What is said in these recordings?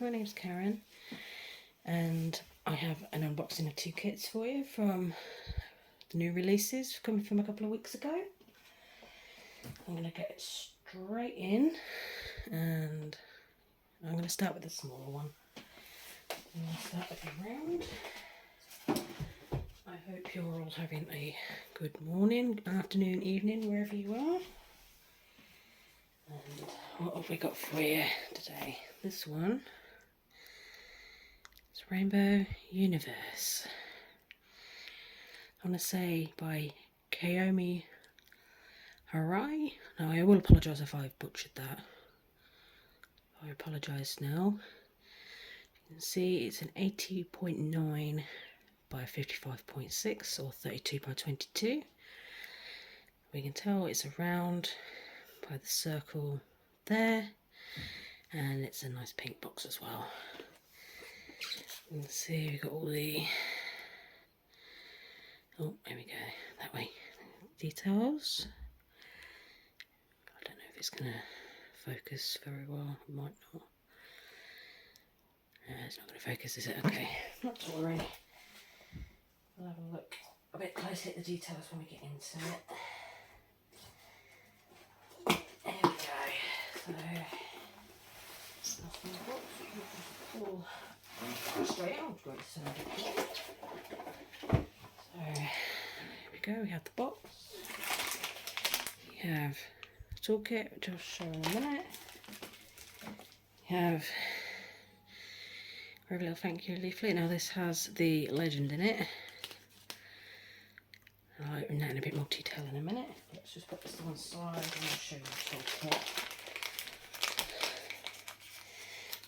my name's Karen, and I have an unboxing of 2 kits for you from the new releases coming from a couple of weeks ago. I'm going to get it straight in, and I'm going to start with the smaller one. I'm going to start with the round. I hope you're all having a good morning, afternoon, evening, wherever you are. And what have we got for you today? This one is Rainbow Universe. I want to say by Kaomi Harai. Now I will apologise if I've butchered that. I apologise now. You can see it's an 80.9 by 55.6 or 32 by 22. We can tell it's a round by the circle there, and it's a nice pink box as well. You can see we've got all the, oh, there we go, that way, details. I don't know if it's going to focus very well, it might not. It's not going to focus, is it? Okay, not to worry. We'll have a look a bit closer at the details when we get into it. There we go. So, nothing box. Pull straight out. So, here we go. We have the box. We have a toolkit, which I'll show in a minute. We have a little thank you leaflet. Now this has the legend in it. I'll open that in a bit more detail in a minute. Let's just put this to one side and I'll show you the toolkit.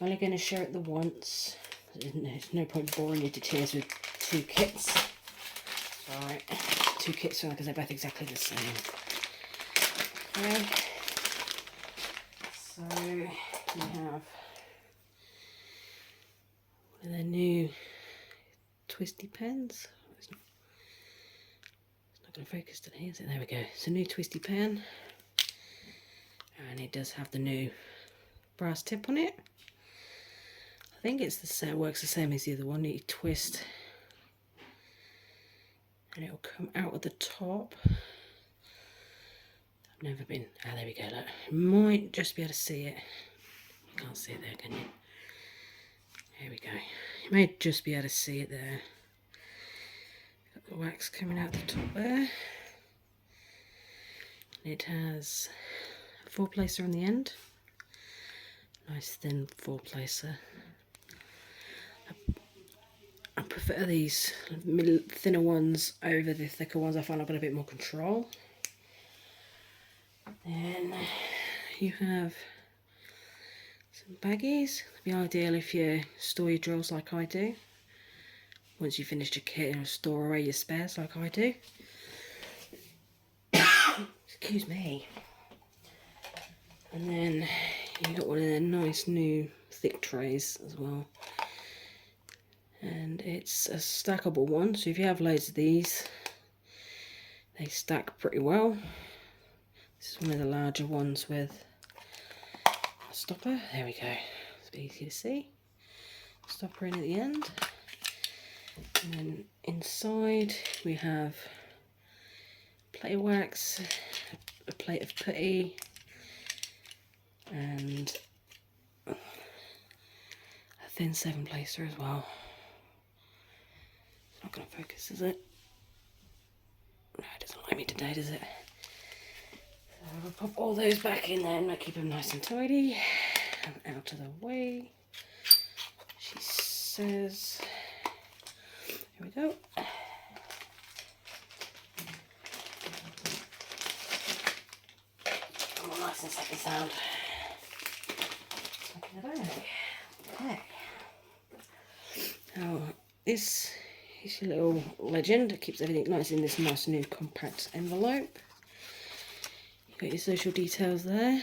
I'm only going to show it the once. There's no point boring you to tears with 2 kits. Alright, 2 kits because they're both exactly the same. Okay. So we have one of their new twisty pens. It's not going to focus today, is it? There we go. It's a new twisty pen, and it does have the new brass tip on it. I think it's the same, works the same as the other one. You twist, and it'll come out at the top. I've never been. Ah, there we go. Look, you might just be able to see it. You can't see it there, can you? There we go. You may just be able to see it there. Got the wax coming out the top there. It has a 4-placer on the end. Nice thin 4-placer. I prefer these thinner ones over the thicker ones. I find I've got a bit more control. Then you have some baggies. It'd be ideal if you store your drills like I do. Once you've finished your kit, and store away your spares like I do. Excuse me. And then you got one of their nice new thick trays as well. And it's a stackable one, so if you have loads of these, they stack pretty well. This is one of the larger ones with a stopper. There we go. It's easy to see. Stopper in at the end. And then inside we have a plate of wax, a plate of putty, and a thin 7-placer as well. It's not going to focus, is it? No, it doesn't like me today, does it? So we'll pop all those back in there and keep them nice and tidy and out of the way. She says, here we go. Come on, nice and second sound. Okay. Now, this is your little legend. It keeps everything nice in this nice new compact envelope. You've got your social details there.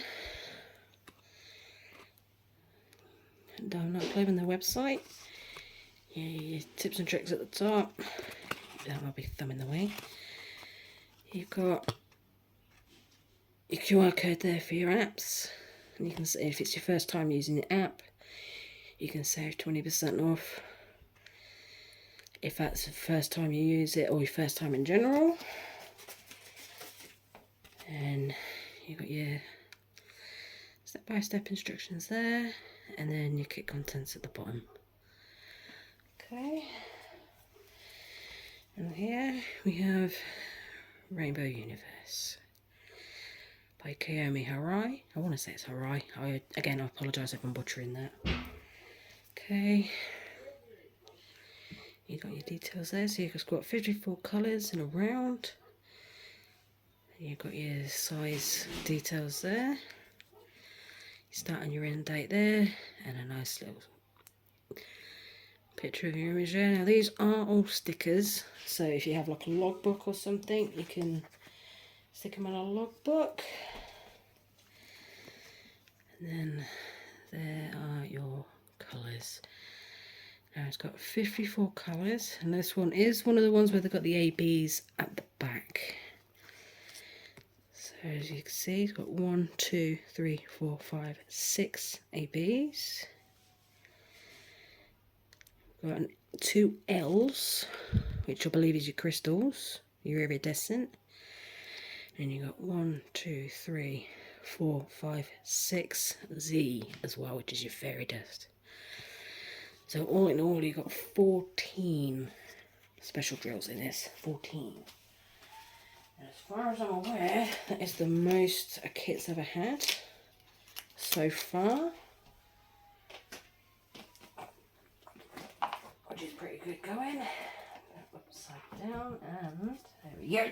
And download club on their website. Your tips and tricks at the top. That might be thumb in the way. You've got your QR code there for your apps. And you can see if it's your first time using the app, you can save 20% off if that's the first time you use it or your first time in general. And you've got your step-by-step instructions there, and then your kit contents at the bottom. Okay, and here we have Rainbow Universe by Kiyomi Harai. I want to say it's Harai. I apologise if I'm butchering that. Okay, you got your details there. So you've got 54 colours in a round. You've got your size details there. You start on your end date there, and a nice little picture of your image there. Now these are all stickers, so if you have like a logbook or something, you can stick them on a logbook. And then there are your colours. Now it's got 54 colours, and this one is one of the ones where they've got the ABs at the back. So as you can see, it's got 1, 2, 3, 4, 5, 6 ABs. Got 2 L's, which I believe is your crystals, your iridescent. And you got 1, 2, 3, 4, 5, 6 Z as well, which is your fairy dust. So all in all, you got 14 special drills in this. 14. And as far as I'm aware, that is the most a kit's ever had so far, which is pretty good going. Upside down, and there we go.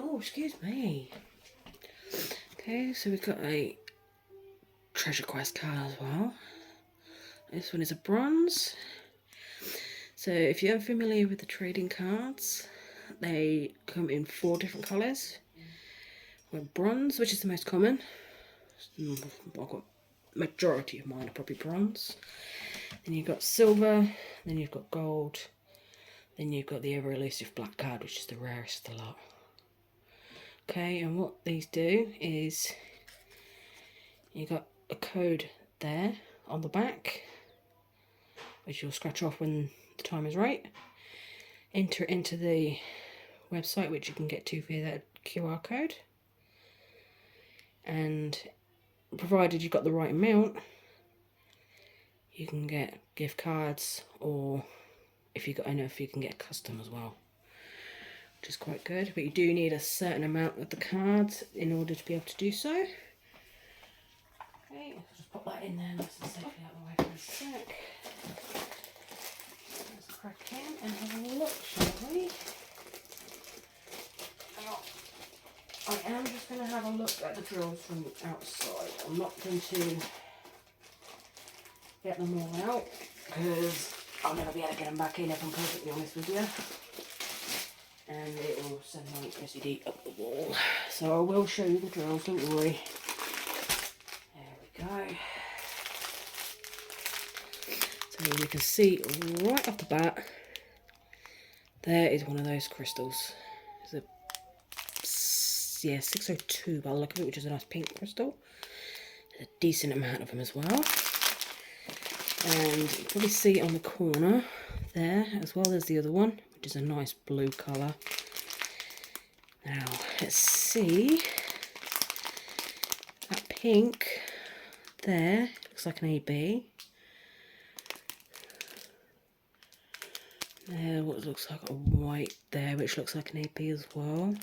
Oh, excuse me. Okay, so we've got a Treasure Quest card as well. This one is a bronze. So if you're familiar with the trading cards, they come in 4 different colours. We've got bronze, which is the most common. I've got majority of mine are probably bronze. Then you've got silver, then you've got gold, then you've got the ever elusive black card, which is the rarest of the lot. Okay, and what these do is you got a code there on the back, which you'll scratch off when the time is right. Enter it into the website, which you can get to via that QR code. And provided you've got the right amount, you can get gift cards, or if you've got enough, you can get custom as well, which is quite good. But you do need a certain amount of the cards in order to be able to do so. Okay, I'll just pop that in there nice and safely out of the way for a sec. Let's crack in and have a look, shall we? Now, I am just going to have a look at the drills from outside. I'm not going to get them all out, because I'll never be able to get them back in, if I'm perfectly honest with you. And it will send my OCD up the wall. So I will show you the drills, don't worry. There we go. So you can see right off the bat, there is one of those crystals. It's a 602 by the look of it, which is a nice pink crystal. There's a decent amount of them as well. And you can probably see it on the corner there, as well as the other one, which is a nice blue colour. Now, let's see. That pink there looks like an AB. There, what looks like a white there, which looks like an AP as well.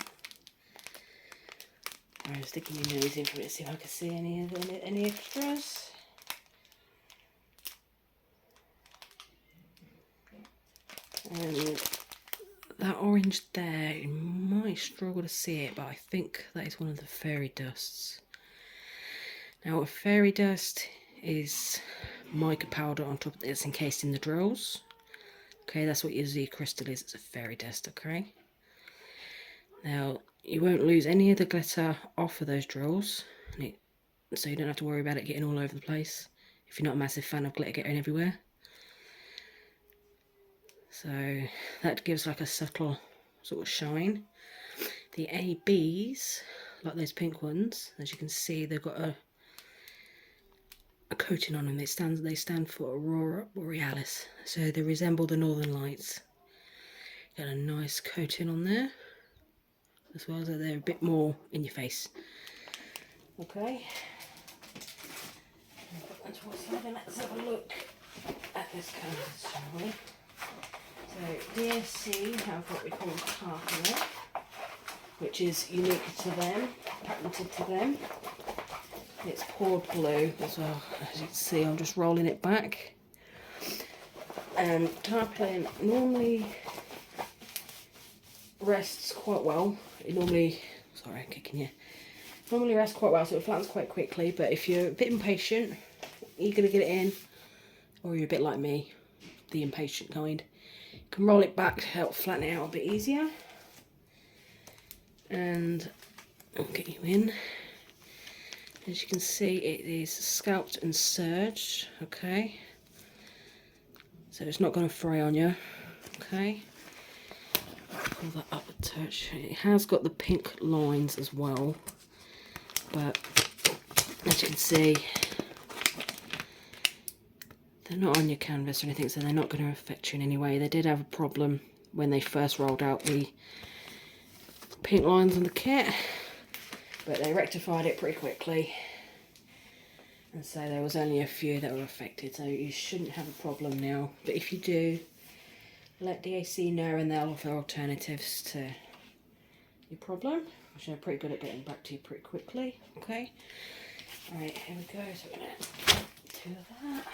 I'm sticking your nose in for it to see if I can see any extras. And that orange there, you might struggle to see it, but I think that is one of the fairy dusts. Now, a fairy dust is mica powder on top of it. It's encased in the drills. Okay, that's what your Z crystal is. It's a fairy dust, okay? Now, you won't lose any of the glitter off of those drills, so you don't have to worry about it getting all over the place if you're not a massive fan of glitter getting everywhere. So that gives like a subtle sort of shine. The ABs, like those pink ones, as you can see, they've got a coating on them. They stand for Aurora Borealis, so they resemble the Northern Lights. Got a nice coating on there, as well as they're a bit more in your face. Okay. Let's have a look at this canvas, shall we? So DSC have what we call tarpaulin, which is unique to them, patented to them. It's poured blue as well. As you can see, I'm just rolling it back. And tarpaulin normally rests quite well. It normally, sorry, I'm kicking you. Normally rests quite well, so it flattens quite quickly. But if you're a bit impatient, you're gonna get it in, or you're a bit like me, the impatient kind, you can roll it back to help flatten it out a bit easier. And I'll get you in. As you can see, it is scalped and serged, okay? So it's not going to fray on you, okay? Pull that up a touch. It has got the pink lines as well, but as you can see, they're not on your canvas or anything, so they're not going to affect you in any way. They did have a problem when they first rolled out the pink lines on the kit, but they rectified it pretty quickly, and so there was only a few that were affected, so you shouldn't have a problem now. But if you do, let DAC know and they'll offer alternatives to your problem, which they're pretty good at getting back to you pretty quickly. Okay, alright, here we go. So we're going to do that.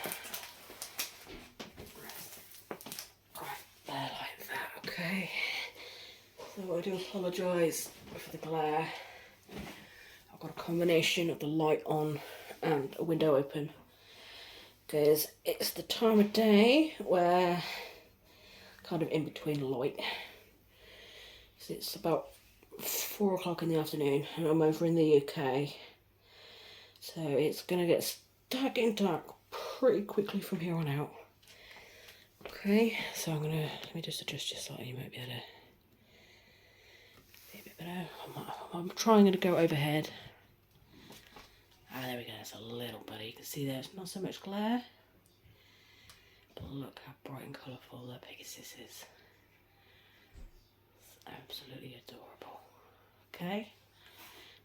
Right there, like that, okay. So I do apologise for the glare. I've got a combination of the light on and a window open, because it's the time of day where kind of in between light. So it's about 4 o'clock in the afternoon and I'm over in the UK, so it's gonna get getting dark pretty quickly from here on out. Okay, so let me just adjust you slightly. You might be able to be a bit better. I'm trying to go overhead. Ah, there we go, that's a little better. You can see there's not so much glare. But look how bright and colourful that Pegasus is. It's absolutely adorable. Okay?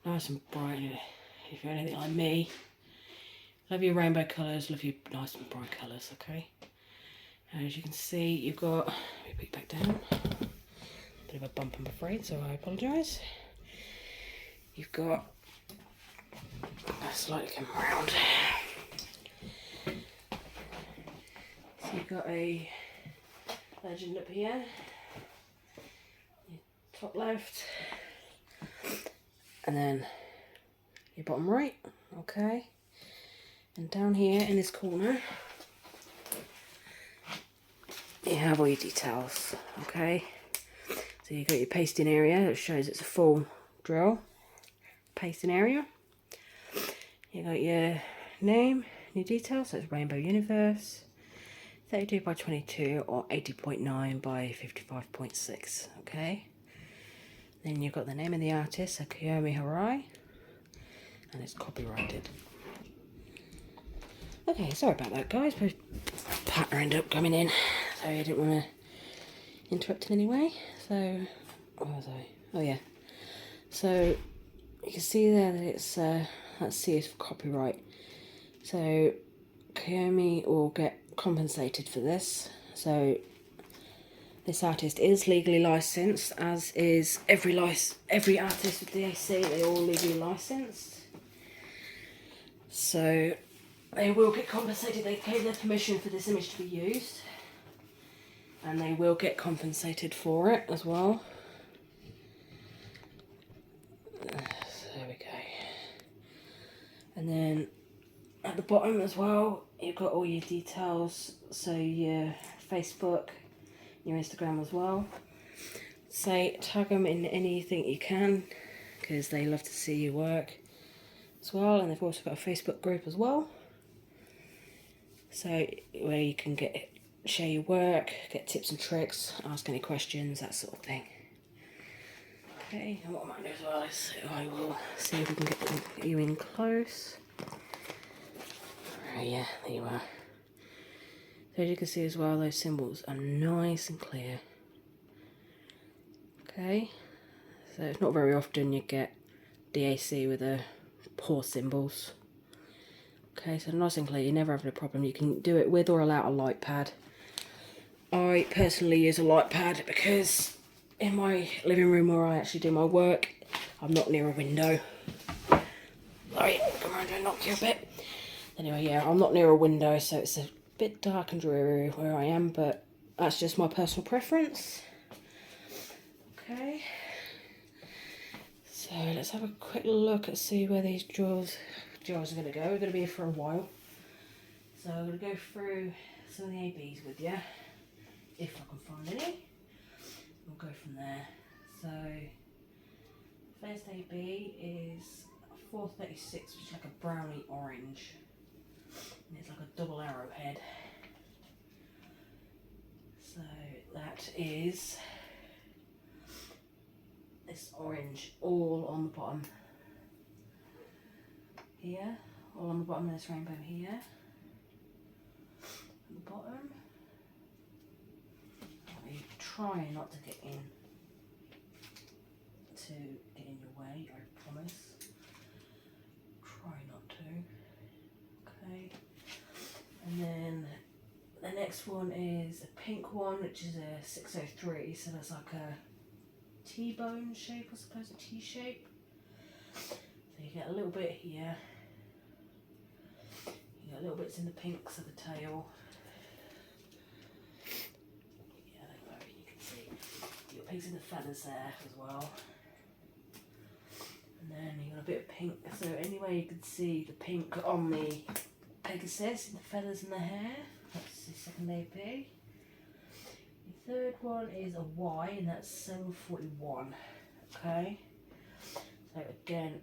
Nice and bright. If you're anything like me, love your rainbow colours, love your nice and bright colours, okay? And as you can see, you've got, let me put you back down. Bit of a bump, I'm afraid, so I apologise. You've got, let's slightly come around. So you've got a legend up here, your top left, and then your bottom right, okay? And down here in this corner, you have all your details, okay? So you've got your pasting area that shows it's a full drill pasting area. You got your name, your details, so it's Rainbow Universe, 32 by 22 or 80.9 by 55.6, okay? Then you've got the name of the artist, so Kiyomi Harai, and it's copyrighted. Okay, sorry about that, guys, but partner ended up coming in, so I didn't want to interrupt in any way. So, where was I? Oh yeah. So you can see there that it's let's see, it's for copyright. So Kiyomi will get compensated for this. So this artist is legally licensed, as is every artist with DAC. They're all legally licensed. So they will get compensated. They gave their permission for this image to be used, and they will get compensated for it as well. So there we go. And then at the bottom as well, you've got all your details, so your Facebook, your Instagram as well. Say tag them in anything you can, because they love to see your work as well. And they've also got a Facebook group as well, so where you can share your work, get tips and tricks, ask any questions, that sort of thing. Okay, and what I might do as well is I will see if we can get you in close. Oh yeah, there you are. So as you can see as well, those symbols are nice and clear. Okay, so it's not very often you get DAC with the poor symbols. Okay, so nice and clear, you never have a problem. You can do it with or without a light pad. I personally use a light pad because in my living room where I actually do my work, I'm not near a window. Sorry, come around and knock you a bit. Anyway, yeah, I'm not near a window, so it's a bit dark and dreary where I am, but that's just my personal preference. Okay. So let's have a quick look and see where these jars are going to go. We're going to be here for a while. So I'm going to go through some of the ABs with you, if I can find any. We'll go from there. So first AB is 436, which is like a browny orange. And it's like a double arrowhead. So that is this orange all on the bottom here, all on the bottom of this rainbow here. At the bottom. You try not to get in your way, I promise. Try not to. Okay. And then the next one is a pink one, which is a 603, so that's like a T-bone shape, I suppose, a T shape. So you get a little bit here. You get little bits in the pinks of the tail. Yeah, there you can see. You got pinks in the feathers there as well. And then you got a bit of pink. So anyway, you can see the pink on the Pegasus, in the feathers and the hair. That's the second AB. The third one is a Y, and that's 741. Okay. So again,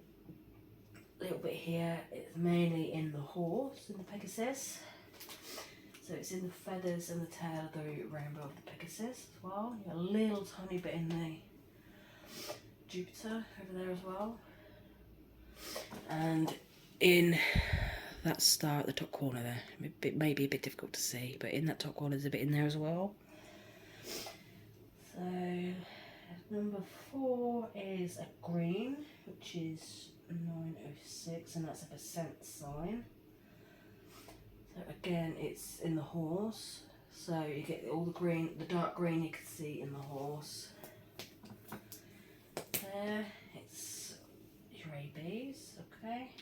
a little bit here. It's mainly in the horse, in the Pegasus. So it's in the feathers and the tail of the rainbow of the Pegasus as well. You got a little tiny bit in the Jupiter over there as well. And in that star at the top corner there, it may be a bit difficult to see, but in that top corner there's a bit in there as well. So number 4 is a green, which is 906, and that's a percent sign. So again, it's in the horse, so you get all the green, the dark green you can see in the horse. There, it's your ABs, okay.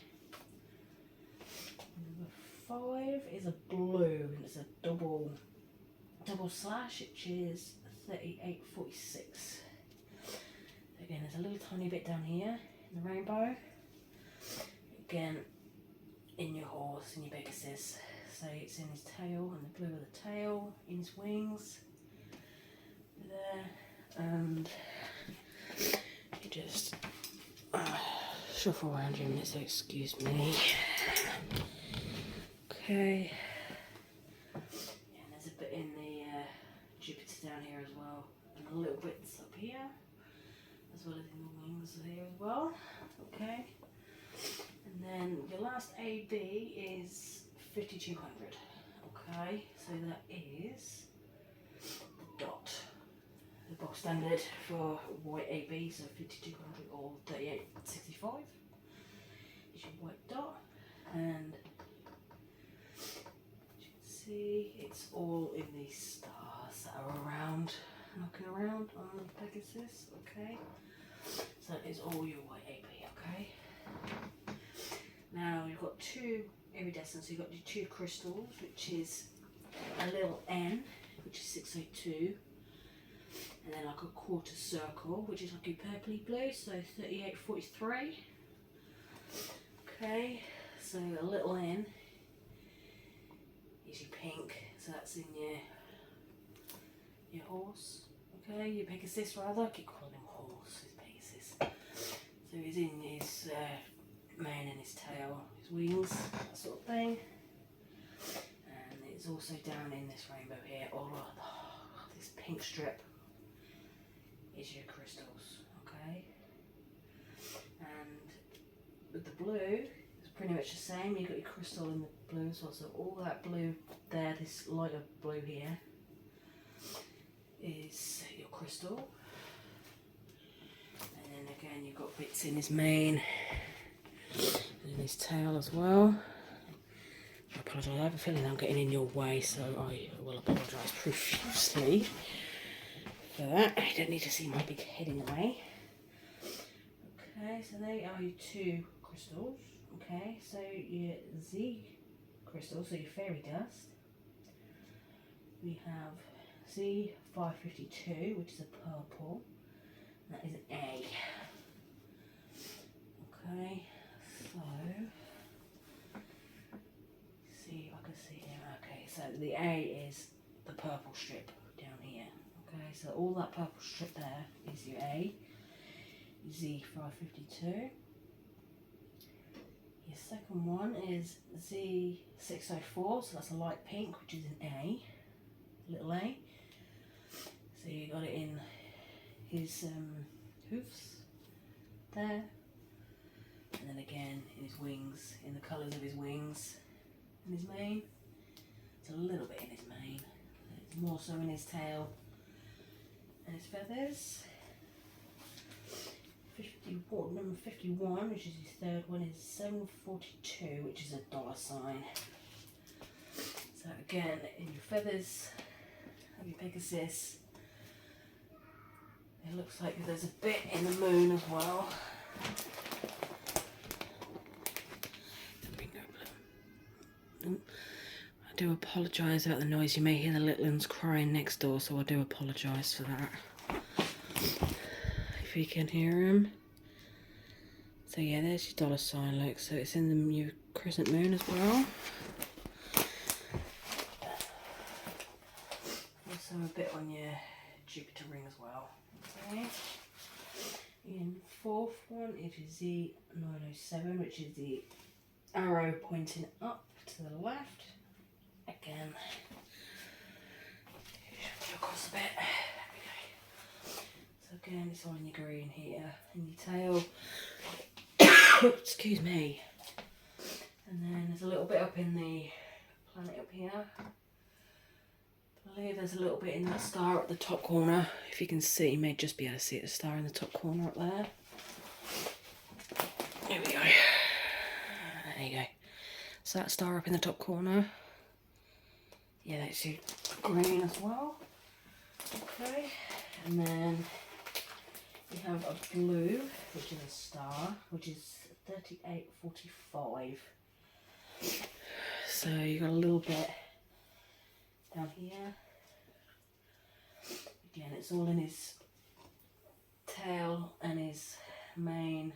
Number 5 is a blue, and it's a double slash, which is 3846. Again, there's a little tiny bit down here in the rainbow. Again, in your horse, in your Pegasus. So it's in his tail, and the blue of the tail, in his wings. There, and you just shuffle around you a minute, so excuse me. Okay. Yeah, and there's a bit in the Jupiter down here as well, and a little bits up here, as well as in the wings here as well. Okay. And then your last AB is 5200. Okay, so that is the dot. The box standard for white AB, so 5200 or 3865 is your white dot. And as you can see, it's all in these stars that are around, knocking around on the Pegasus. Okay, so that is all your white AB. Okay. Now you've got 2 iridescents, so you've got your 2 crystals, which is a little N, which is 602, and then like a quarter circle, which is like your purpley blue, so 3843. Okay, so a little N is your pink, so that's in your horse. Okay, your Pegasus rather. I keep calling him horse, his Pegasus. So he's in his mane and his tail, his wings, that sort of thing. And it's also down in this rainbow here, all of this pink strip is your crystals, okay? And with the blue, there's pretty much the same. You've got your crystal in the blue as well, so all that blue there, this lighter blue here, is your crystal. And then again you've got bits in his mane and in his tail as well. I apologise, I have a feeling I'm getting in your way, so I will apologise profusely for that. I don't need to see my big head in the way. Okay, so they are your two crystals. Okay, so your Z crystal, so your fairy dust. We have Z552, which is a purple. That is an A. Okay, so see if I can see here. Okay, so the A is the purple strip down here. Okay, so all that purple strip there is your A. Z552. Your second one is Z604, so that's a light pink, which is an A, little A. So you got it in his hoofs there, and then again in his wings, in the colours of his wings and his mane. It's a little bit in his mane, it's more so in his tail and his feathers. Number 51, which is his third one, is 742, which is a $sign. So again, in your feathers of your Pegasus, it looks like there's a bit in the moon as well. I do apologise about the noise. You may hear the little ones crying next door, so I do apologise for that. If you can hear them. So yeah, there's your $sign, look, so it's in your crescent moon as well. Also a bit on your Jupiter ring as well. Okay. In fourth one, it is Z907, which is the arrow pointing up to the left. Again, shuffle across a bit. There we go. So again, it's all in your green here, in your tail. Excuse me. And then there's a little bit up in the planet up here. I believe there's a little bit in that star at the top corner. If you can see, you may just be able to see the star in the top corner up there. There we go. There you go. So that star up in the top corner. Yeah, that's your green as well. Okay. And then we have a blue, which is a star, which is 3845. So you got a little bit down here. Again, it's all in his tail and his mane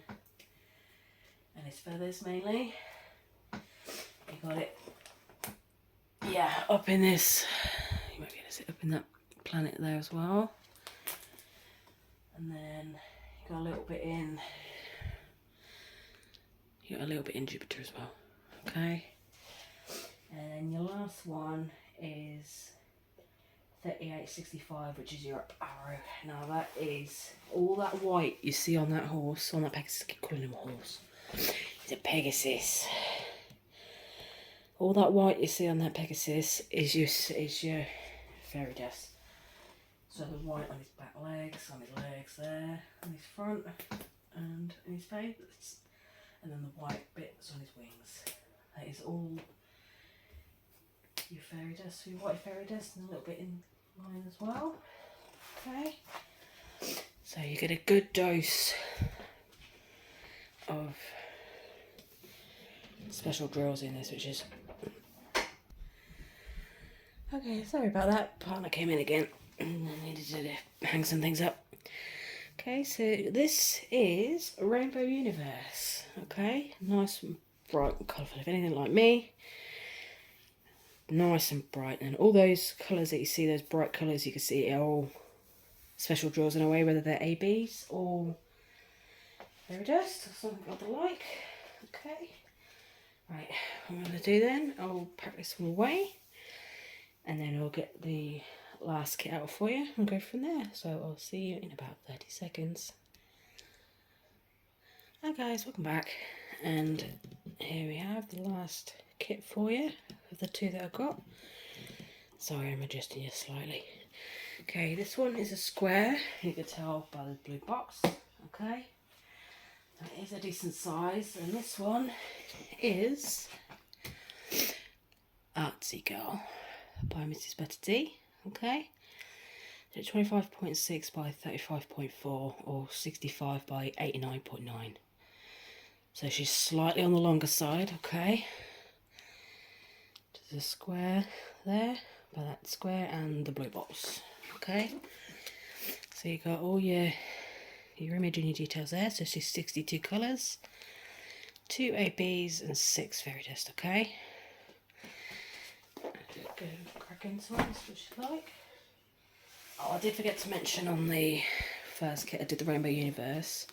and his feathers mainly. You got it, yeah, up in this. You might be able to see it up in that planet there as well. And then you got a little bit in. You got a little bit in Jupiter as well. Okay. And then your last one is 3865, which is your arrow. Now that is all that white you see on that horse, on that Pegasus. I keep calling him a horse. He's a Pegasus. All that white you see on that Pegasus is your fairy dust. So the white on his back legs, on his legs there, on his front, and in his face, and then the white bits on his wings. That is all your fairy dust, your white fairy dust, and a little bit in mine as well. Okay, so you get a good dose of special drills in this, which is okay. Sorry about that. Partner came in again and I needed to hang some things up. Okay, so this is Rainbow Universe. Okay, nice and bright and colourful. If anything like me, nice and bright, and all those colours that you see, those bright colours you can see, are all special drills in a way, whether they're ABs or fairy dust or something of the like. Okay, right, what I'm going to do then, I'll pack this one away and then I'll get the last kit out for you and go from there. So I'll see you in about 30 seconds. Hi guys, welcome back, and here we have the last kit for you of the 2 that I got. Sorry, I'm adjusting you slightly. Okay, this one is a square. You can tell by the blue box. Okay, that is a decent size, and this one is Artsy Girl by Mrs. Better D. Okay, so 25.6 by 35.4 or 65 by 89.9. So she's slightly on the longer side. Okay, there's a square there by that square and the blue box. Okay, so you got all your image and your details there. So she's 62 colours, 2 ABs and 6 fairy dust. Okay, go crack into one, see what she's like. Oh, I did forget to mention on the first kit I did the Rainbow Universe,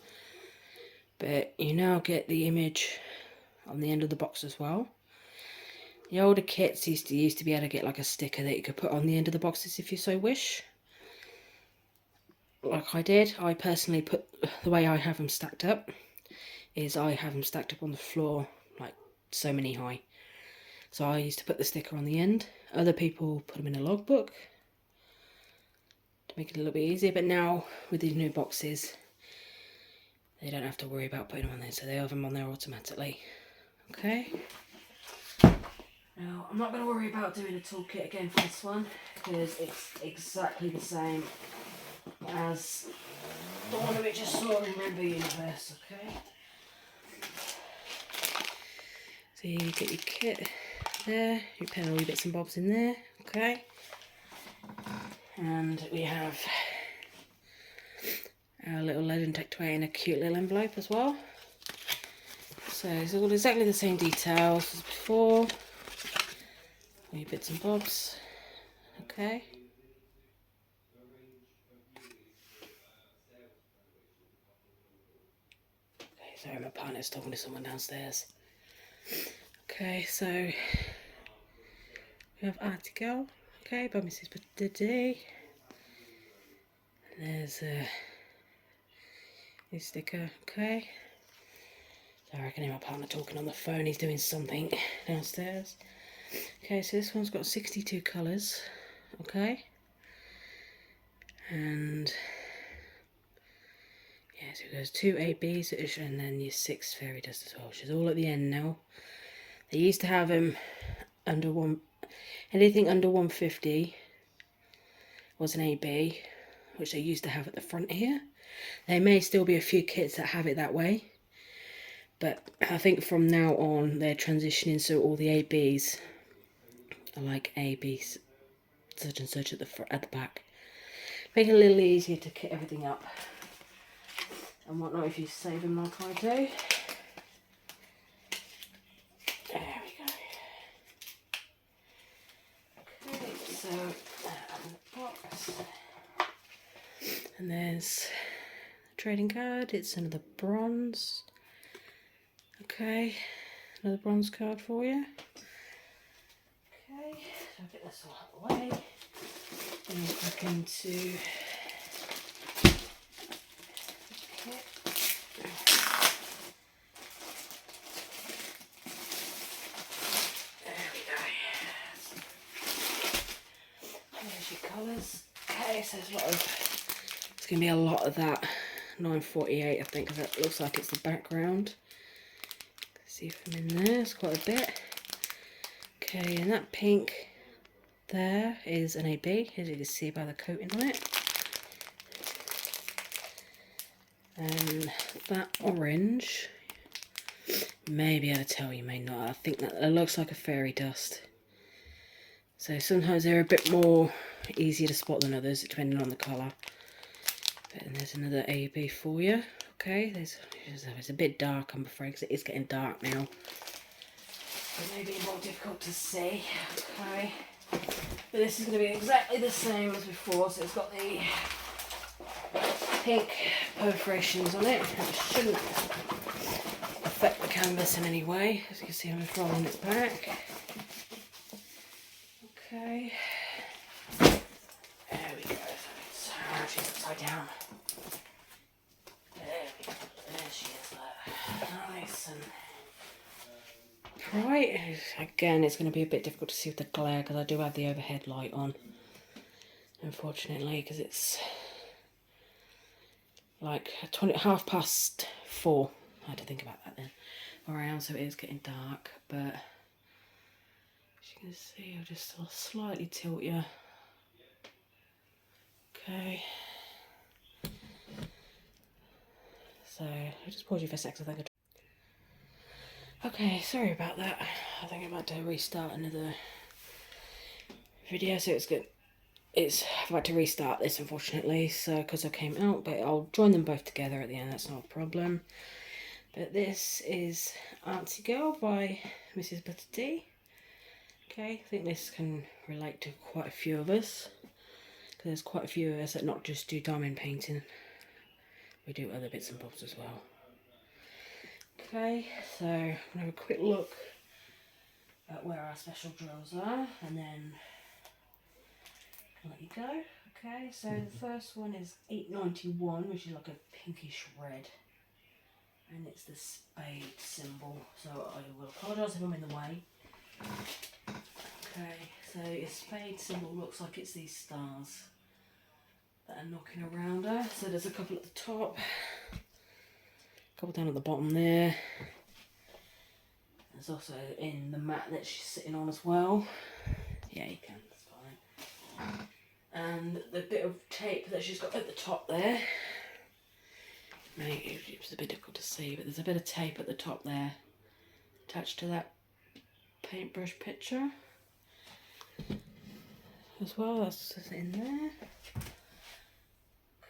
but you now get the image on the end of the box as well. The older kits used to be able to get like a sticker that you could put on the end of the boxes if you so wish. Like I did, I personally put, the way I have them stacked up is I have them stacked up on the floor like so many high. So I used to put the sticker on the end. Other people put them in a logbook to make it a little bit easier, but now with these new boxes they don't have to worry about putting them on there, so they have them on there automatically. Okay. Now, I'm not going to worry about doing a toolkit again for this one, because it's exactly the same as the one that we just saw in Rainbow Universe, okay? So you get your kit there, you put all your bits and bobs in there, okay? And we have our little legend tucked away in a cute little envelope as well. So it's all exactly the same details as before. All your bits and bobs, okay? Okay, sorry, my partner's talking to someone downstairs. Okay, so we have Article, okay, by Mrs. Better. There's a new sticker, okay. Sorry, I can hear my partner talking on the phone, he's doing something downstairs. Okay, so this one's got 62 colours, okay. And yeah, so it goes 2 ABs and then your 6 fairy dust as well, which is all at the end now. They used to have them under anything under 150 was an AB, which they used to have at the front here. There may still be a few kits that have it that way, but I think from now on they're transitioning so all the ABs are like ABs such and such at the back. Make it a little easier to kit everything up and whatnot if you save them like I do. There we go. Okay, so the box. And there's a trading card. It's another bronze. Okay, another bronze card for you. Okay, so I'll get this all out of the way. And we'll back into the kit. There we go. There's your colours. Okay, so there's a lot of, it's going to be a lot of that 948 I think, because that looks like it's the background. See from in there, it's quite a bit. Okay, and that pink there is an AB, as you can see by the coating on it. And that orange, you may be able to tell, you may not. I think that it looks like a fairy dust. So sometimes they're a bit more easier to spot than others, depending on the colour. And there's another AB for you. Okay, it's a bit dark, I'm afraid, because it is getting dark now. It may be more difficult to see. Okay, but this is going to be exactly the same as before. So it's got the pink perforations on it. It shouldn't affect the canvas in any way. As you can see, I'm just rolling it back. Okay. There we go. So she's upside down. There we go. There she is. Nice and Right, again it's going to be a bit difficult to see with the glare because I do have the overhead light on, unfortunately, because it's like 4:30. I had to think about that then. Where I am, so it is getting dark, but as you can see, I'll just slightly tilt you. Okay. So I'll just pause you for a sec. Okay, sorry about that. I think I'm about to restart another video, so it's good. I've had to restart this, unfortunately, so because I came out, but I'll join them both together at the end. That's not a problem. But this is Artsy Girl by Mrs. Butter Tea. Okay, I think this can relate to quite a few of us, because there's quite a few of us that not just do diamond painting, we do other bits and bobs as well. Okay, so I'm going to have a quick look at where our special drills are, and then I'll let you go. Okay, so the first one is 891, which is like a pinkish red, and it's the spade symbol, so I will apologise if I'm in the way. Okay, so your spade symbol looks like it's these stars that are knocking around her. So there's a couple at the top, a couple down at the bottom there. There's also in the mat that she's sitting on as well. Yeah, you can, that's fine. And the bit of tape that she's got at the top there. Maybe it's a bit difficult to see, but there's a bit of tape at the top there attached to that paintbrush picture as well. That's just in there.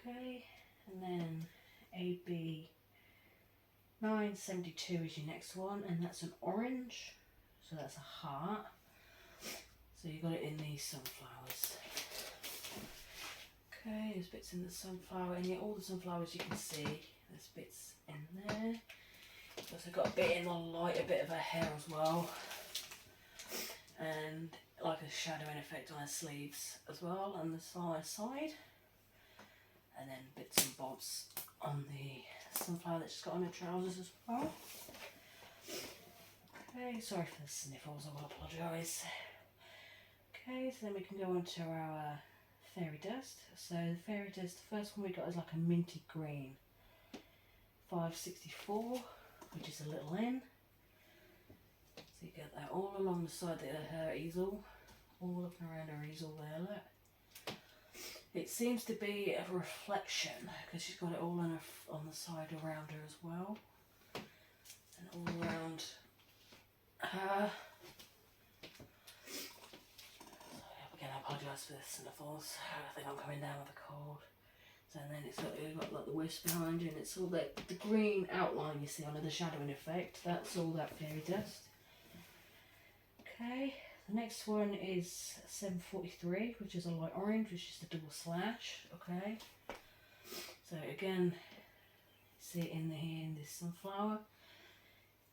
Okay, and then AB 972 is your next one, and that's an orange, so that's a heart. So you got it in these sunflowers. Okay, there's bits in the sunflower, and yeah, all the sunflowers you can see, there's bits in there. You've also got a bit in the light, a bit of her hair as well, and like a shadowing effect on her sleeves as well, on the side, and then bits and bobs on the sunflower that she's got on her trousers as well. Okay, sorry for the sniffles, I will apologise. Okay, so then we can go on to our fairy dust. So the fairy dust, the first one we got is like a minty green, 564, which is a little N. So you get that all along the side of her easel, all up and around her easel there, look. It seems to be a reflection because she's got it all on the side around her as well, and all around her. Again, I apologise for the sniffles. I think I'm coming down with a cold. So then you've got like the wisp behind you, and it's all the green outline you see under the shadowing effect. That's all that fairy dust. Okay. The next one is 743, which is a light orange, which is the double slash. Okay, so again, see it in here in this sunflower.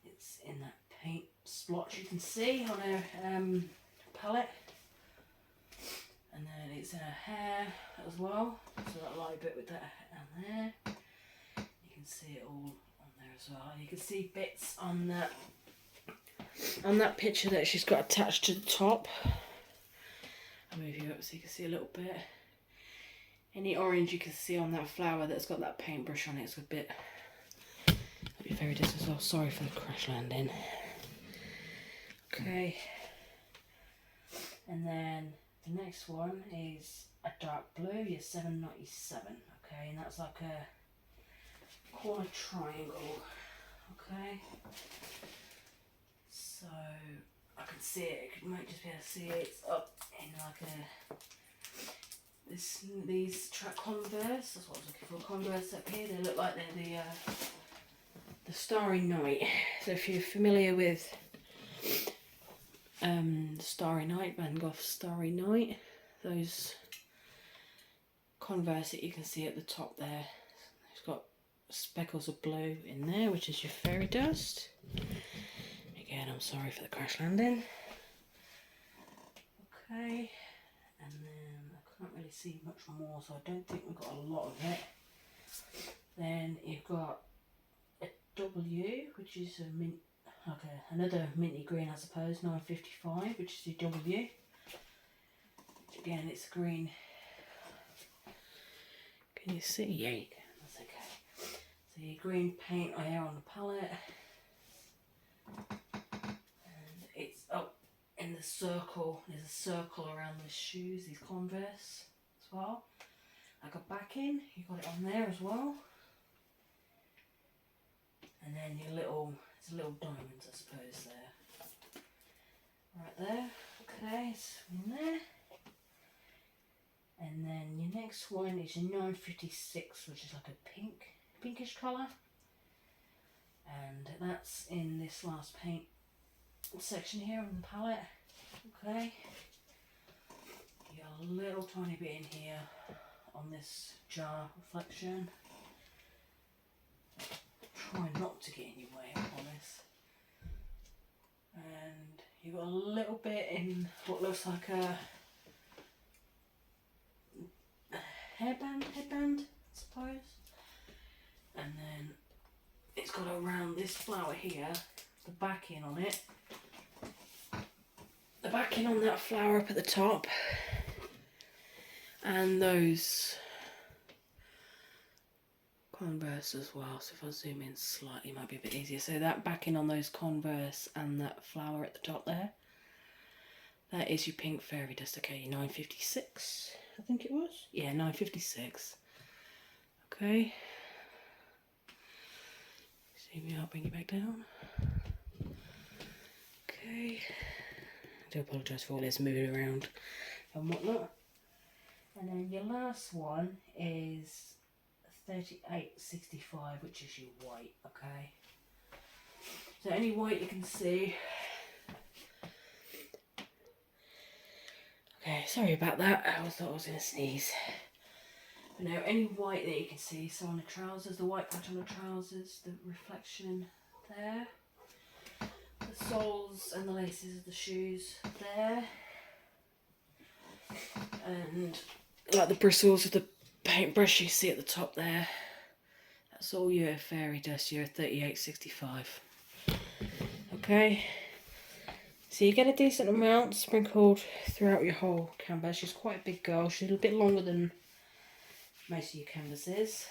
It's in that paint splotch you can see on her palette, and then it's in her hair as well. So that light bit with that down there, you can see it all on there as well. And you can see bits on that picture that she's got attached to the top. I'll move you up so you can see a little bit. Any orange you can see on that flower that's got that paintbrush on it, it's a bit fairy dust as well. Sorry for the crash landing. Okay, and then the next one is a dark blue, your 797. Okay, and that's like a corner triangle. Okay. So I can see it. You might just be able to see it. It's up in like these track Converse. That's what I was looking for. Converse up here. They look like they're the Starry Night. So if you're familiar with Starry Night, Van Gogh's Starry Night, those Converse that you can see at the top there. It's got speckles of blue in there, which is your fairy dust. Again, I'm sorry for the crash landing. Okay, and then I can't really see much more, so I don't think we've got a lot of it. Then you've got a W, which is a mint Okay, another minty green, I suppose, 955, which is your W. Which again, it's green. Can you see? Yeah, you can. That's okay. So your green paint here on the palette, and it's up in the circle. There's a circle around the shoes, these Converse as well. Like a backing, you got it on there as well. And then your little, there's little diamonds, I suppose, there. Right there. Okay, it's in there. And then your next one is your 956, which is like a pinkish colour. And that's in this last paint section here on the palette. Okay. You got a little tiny bit in here on this jar reflection. Try not to get in your way, I promise. And you've got a little bit in what looks like a headband, I suppose. And then it's got around this flower here, the backing on it. The backing on that flower up at the top. And those Converse as well. So if I zoom in slightly, it might be a bit easier. So that backing on those Converse and that flower at the top there. That is your pink fairy dust. Okay, 956, I think it was. Yeah, 956. Okay. See me, I'll bring you back down. Okay. I do apologise for all this moving around and whatnot. And then your last one is 3865, which is your white, okay? So any white you can see. Okay, sorry about that, I thought I was going to sneeze. But no, any white that you can see, so on the trousers, the white patch on the trousers, the reflection there. The soles and the laces of the shoes there. And like the bristles of the paintbrush you see at the top there. That's all your fairy dust, your 3865. Okay. So you get a decent amount sprinkled throughout your whole canvas. She's quite a big girl. She's a bit longer than most of your canvases.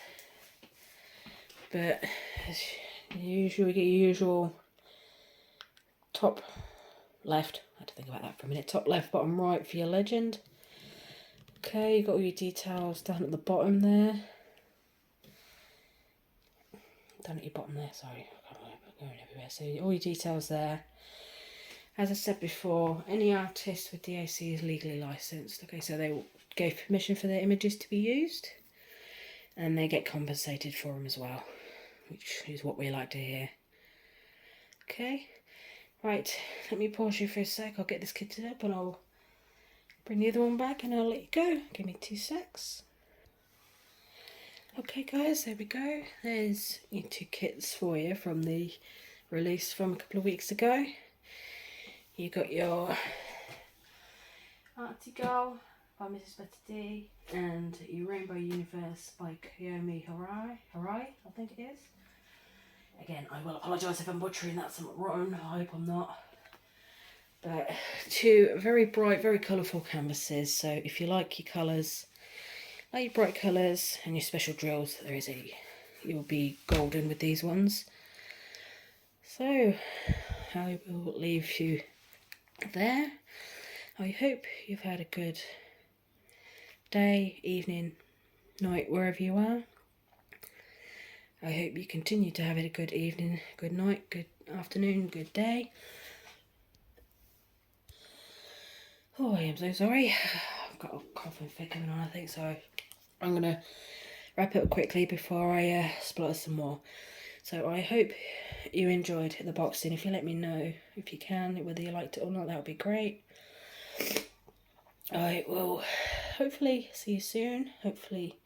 But as usual, you get your usual top left. I had to think about that for a minute. Top left, bottom right for your legend. Okay, you've got all your details down at the bottom there. Down at your bottom there, sorry. I'm going everywhere. So all your details there. As I said before, any artist with DAC is legally licensed. Okay, so they gave permission for their images to be used. And they get compensated for them as well, which is what we like to hear. Okay, right, let me pause you for a sec. I'll get this kitted up and I'll bring the other one back and I'll let you go. Give me 2 secs. Okay guys, there we go. There's your 2 kits for you from the release from a couple of weeks ago. You got your Artsy Girl by Mrs. Betty D and your Rainbow Universe by Kiyomi Harai, I think it is. Again, I will apologise if I'm butchering that somewhat wrong, I hope I'm not. But 2 very bright, very colourful canvases, so if you like your colours, like your bright colours and your special drills, you'll be golden with these ones. So, I will leave you there. I hope you've had a good day, evening, night, wherever you are. I hope you continue to have a good evening, good night, good afternoon, good day. Oh, I am so sorry. I've got a coughing fit coming on, I think, so I'm going to wrap it up quickly before I splutter some more. So I hope you enjoyed the boxing. If you let me know, if you can, whether you liked it or not, that would be great. I will hopefully see you soon. Hopefully,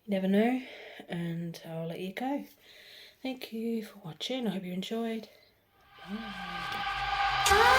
you never know. And I'll let you go. Thank you for watching. I hope you enjoyed. Bye.